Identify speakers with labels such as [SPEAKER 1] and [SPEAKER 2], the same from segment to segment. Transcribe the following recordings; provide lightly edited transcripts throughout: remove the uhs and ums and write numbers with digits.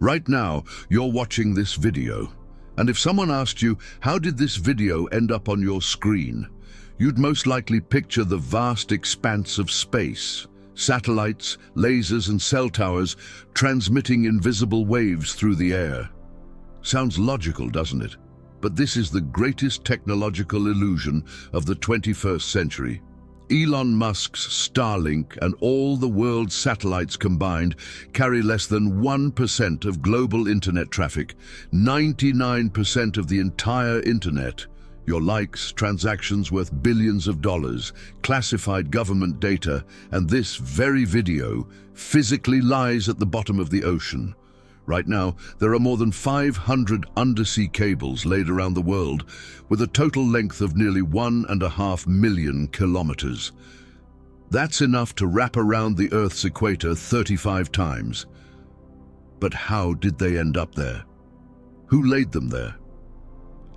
[SPEAKER 1] Right now, you're watching this video. And if someone asked you, how did this video end up on your screen? You'd most likely picture the vast expanse of space, satellites, lasers and cell towers transmitting invisible waves through the air. Sounds logical, doesn't it? But this is the greatest technological illusion of the 21st century. Elon Musk's Starlink and all the world's satellites combined carry less than 1% of global internet traffic, 99% of the entire internet. Your likes, transactions worth billions of dollars, classified government data, and this very video physically lies at the bottom of the ocean. Right now, there are more than 500 undersea cables laid around the world, with a total length of nearly 1.5 million kilometers. That's enough to wrap around the Earth's equator 35 times. But how did they end up there? Who laid them there?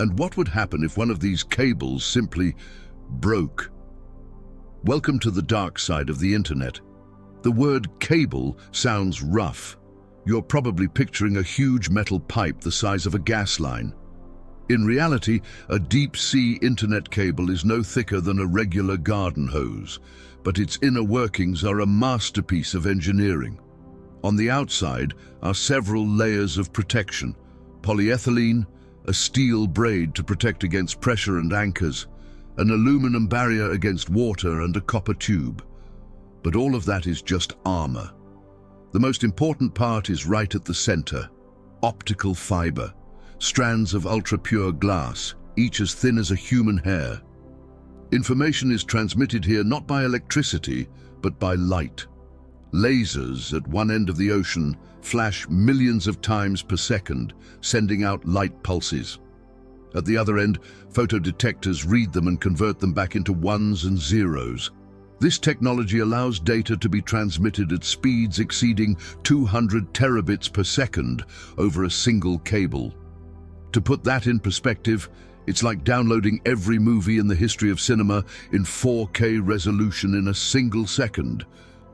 [SPEAKER 1] And what would happen if one of these cables simply broke? Welcome to the dark side of the internet. The word cable sounds rough. You're probably picturing a huge metal pipe the size of a gas line. In reality, a deep-sea internet cable is no thicker than a regular garden hose, but its inner workings are a masterpiece of engineering. On the outside are several layers of protection: polyethylene, a steel braid to protect against pressure and anchors, an aluminum barrier against water, and a copper tube. But all of that is just armor. The most important part is right at the center: optical fiber, strands of ultra-pure glass, each as thin as a human hair. Information is transmitted here not by electricity, but by light. Lasers at one end of the ocean flash millions of times per second, sending out light pulses. At the other end, photodetectors read them and convert them back into ones and zeros. This technology allows data to be transmitted at speeds exceeding 200 terabits per second over a single cable. To put that in perspective, it's like downloading every movie in the history of cinema in 4K resolution in a single second.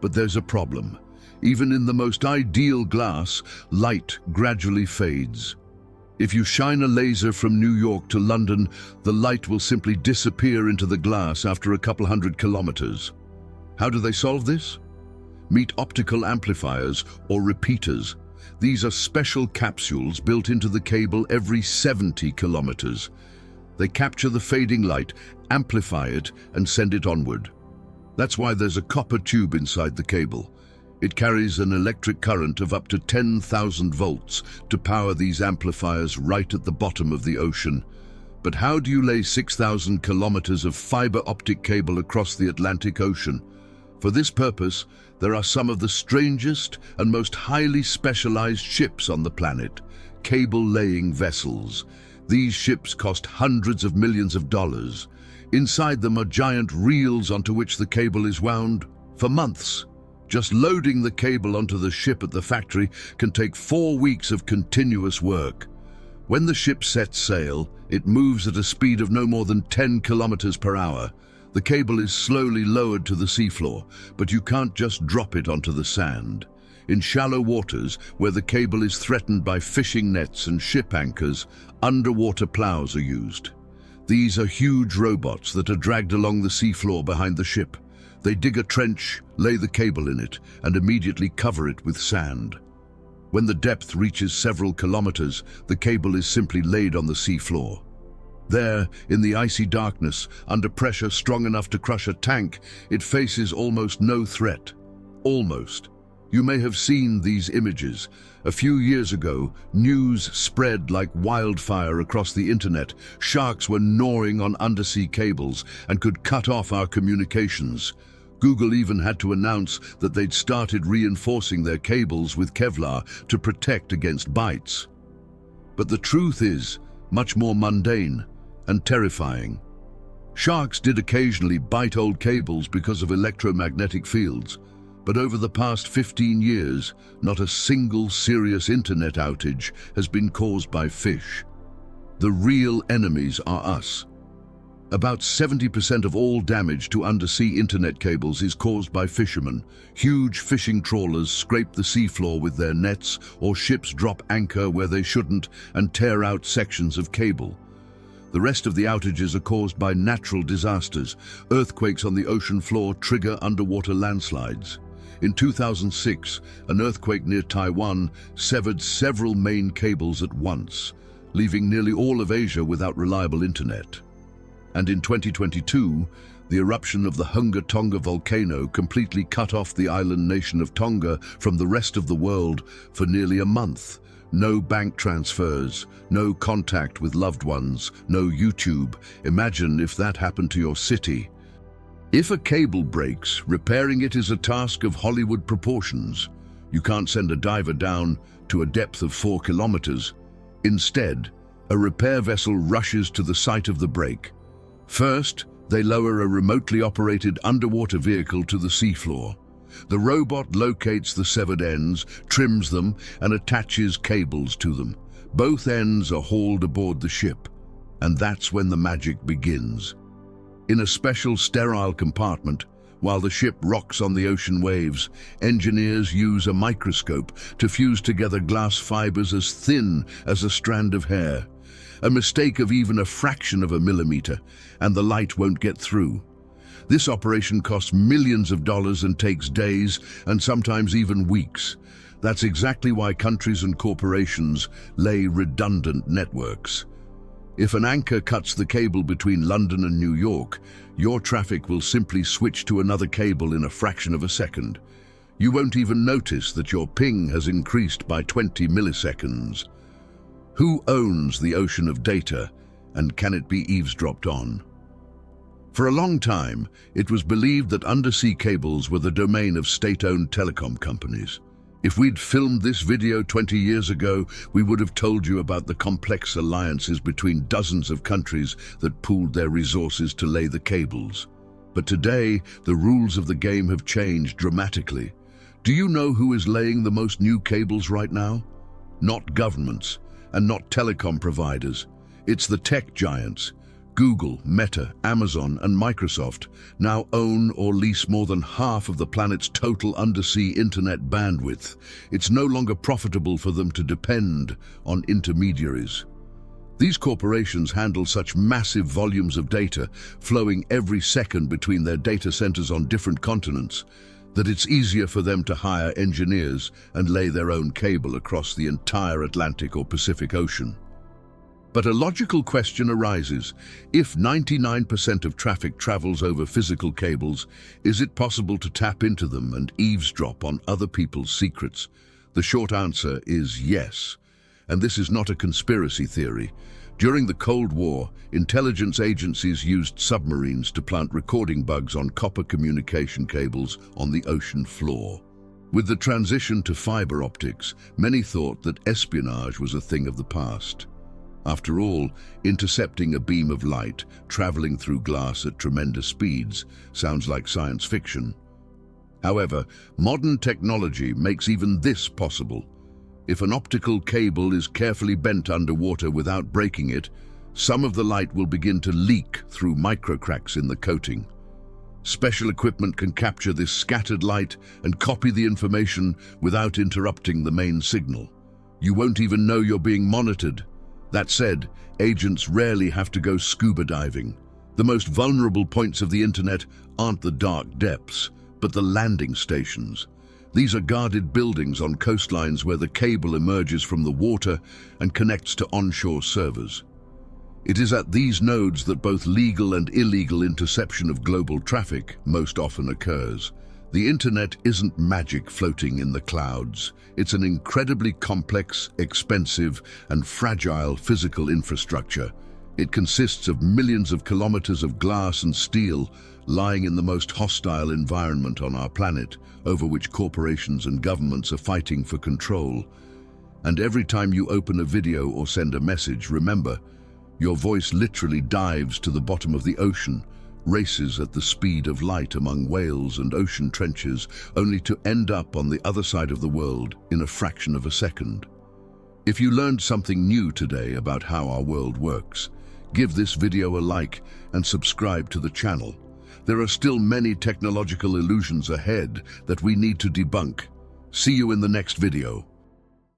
[SPEAKER 1] But there's a problem. Even in the most ideal glass, light gradually fades. If you shine a laser from New York to London, the light will simply disappear into the glass after a couple hundred kilometers. How do they solve this? Meet optical amplifiers, or repeaters. These are special capsules built into the cable every 70 kilometers. They capture the fading light, amplify it, and send it onward. That's why there's a copper tube inside the cable. It carries an electric current of up to 10,000 volts to power these amplifiers right at the bottom of the ocean. But how do you lay 6,000 kilometers of fiber-optic cable across the Atlantic Ocean? For this purpose, there are some of the strangest and most highly specialized ships on the planet, cable-laying vessels. These ships cost hundreds of millions of dollars. Inside them are giant reels onto which the cable is wound for months. Just loading the cable onto the ship at the factory can take 4 weeks of continuous work. When the ship sets sail, it moves at a speed of no more than 10 kilometers per hour. The cable is slowly lowered to the seafloor, but you can't just drop it onto the sand. In shallow waters, where the cable is threatened by fishing nets and ship anchors, underwater plows are used. These are huge robots that are dragged along the seafloor behind the ship. They dig a trench, lay the cable in it, and immediately cover it with sand. When the depth reaches several kilometers, the cable is simply laid on the seafloor. There, in the icy darkness, under pressure strong enough to crush a tank, it faces almost no threat. Almost. You may have seen these images. A few years ago, news spread like wildfire across the internet. Sharks were gnawing on undersea cables and could cut off our communications. Google even had to announce that they'd started reinforcing their cables with Kevlar to protect against bites. But the truth is much more mundane and terrifying. Sharks did occasionally bite old cables because of electromagnetic fields, but over the past 15 years, not a single serious internet outage has been caused by fish. The real enemies are us. About 70% of all damage to undersea internet cables is caused by fishermen. Huge fishing trawlers scrape the seafloor with their nets, or ships drop anchor where they shouldn't and tear out sections of cable. The rest of the outages are caused by natural disasters. Earthquakes on the ocean floor trigger underwater landslides. In 2006, an earthquake near Taiwan severed several main cables at once, leaving nearly all of Asia without reliable internet. And in 2022, the eruption of the Hunga Tonga volcano completely cut off the island nation of Tonga from the rest of the world for nearly a month. No bank transfers, no contact with loved ones, no YouTube. Imagine if that happened to your city. If a cable breaks, repairing it is a task of Hollywood proportions. You can't send a diver down to a depth of 4 kilometers. Instead, a repair vessel rushes to the site of the break. First, they lower a remotely operated underwater vehicle to the seafloor. The robot locates the severed ends, trims them, and attaches cables to them. Both ends are hauled aboard the ship, and that's when the magic begins. In a special sterile compartment, while the ship rocks on the ocean waves, engineers use a microscope to fuse together glass fibers as thin as a strand of hair. A mistake of even a fraction of a millimeter, and the light won't get through. This operation costs millions of dollars and takes days, and sometimes even weeks. That's exactly why countries and corporations lay redundant networks. If an anchor cuts the cable between London and New York, your traffic will simply switch to another cable in a fraction of a second. You won't even notice that your ping has increased by 20 milliseconds. Who owns the ocean of data, and can it be eavesdropped on? For a long time, it was believed that undersea cables were the domain of state-owned telecom companies. If we'd filmed this video 20 years ago, we would have told you about the complex alliances between dozens of countries that pooled their resources to lay the cables. But today, the rules of the game have changed dramatically. Do you know who is laying the most new cables right now? Not governments, and not telecom providers. It's the tech giants. Google, Meta, Amazon, and Microsoft now own or lease more than half of the planet's total undersea internet bandwidth. It's no longer profitable for them to depend on intermediaries. These corporations handle such massive volumes of data, flowing every second between their data centers on different continents, that it's easier for them to hire engineers and lay their own cable across the entire Atlantic or Pacific Ocean. But a logical question arises. If 99% of traffic travels over physical cables, is it possible to tap into them and eavesdrop on other people's secrets? The short answer is yes. And this is not a conspiracy theory. During the Cold War, intelligence agencies used submarines to plant recording bugs on copper communication cables on the ocean floor. With the transition to fiber optics, many thought that espionage was a thing of the past. After all, intercepting a beam of light, traveling through glass at tremendous speeds, sounds like science fiction. However, modern technology makes even this possible. If an optical cable is carefully bent underwater without breaking it, some of the light will begin to leak through microcracks in the coating. Special equipment can capture this scattered light and copy the information without interrupting the main signal. You won't even know you're being monitored. That said, agents rarely have to go scuba diving. The most vulnerable points of the internet aren't the dark depths, but the landing stations. These are guarded buildings on coastlines where the cable emerges from the water and connects to onshore servers. It is at these nodes that both legal and illegal interception of global traffic most often occurs. The internet isn't magic floating in the clouds. It's an incredibly complex, expensive, and fragile physical infrastructure. It consists of millions of kilometers of glass and steel lying in the most hostile environment on our planet, over which corporations and governments are fighting for control. And every time you open a video or send a message, remember, your voice literally dives to the bottom of the ocean, races at the speed of light among whales and ocean trenches, only to end up on the other side of the world in a fraction of a second. If you learned something new today about how our world works, Give this video a like and subscribe to the channel. There are still many technological illusions ahead that we need to debunk. See you in the next video.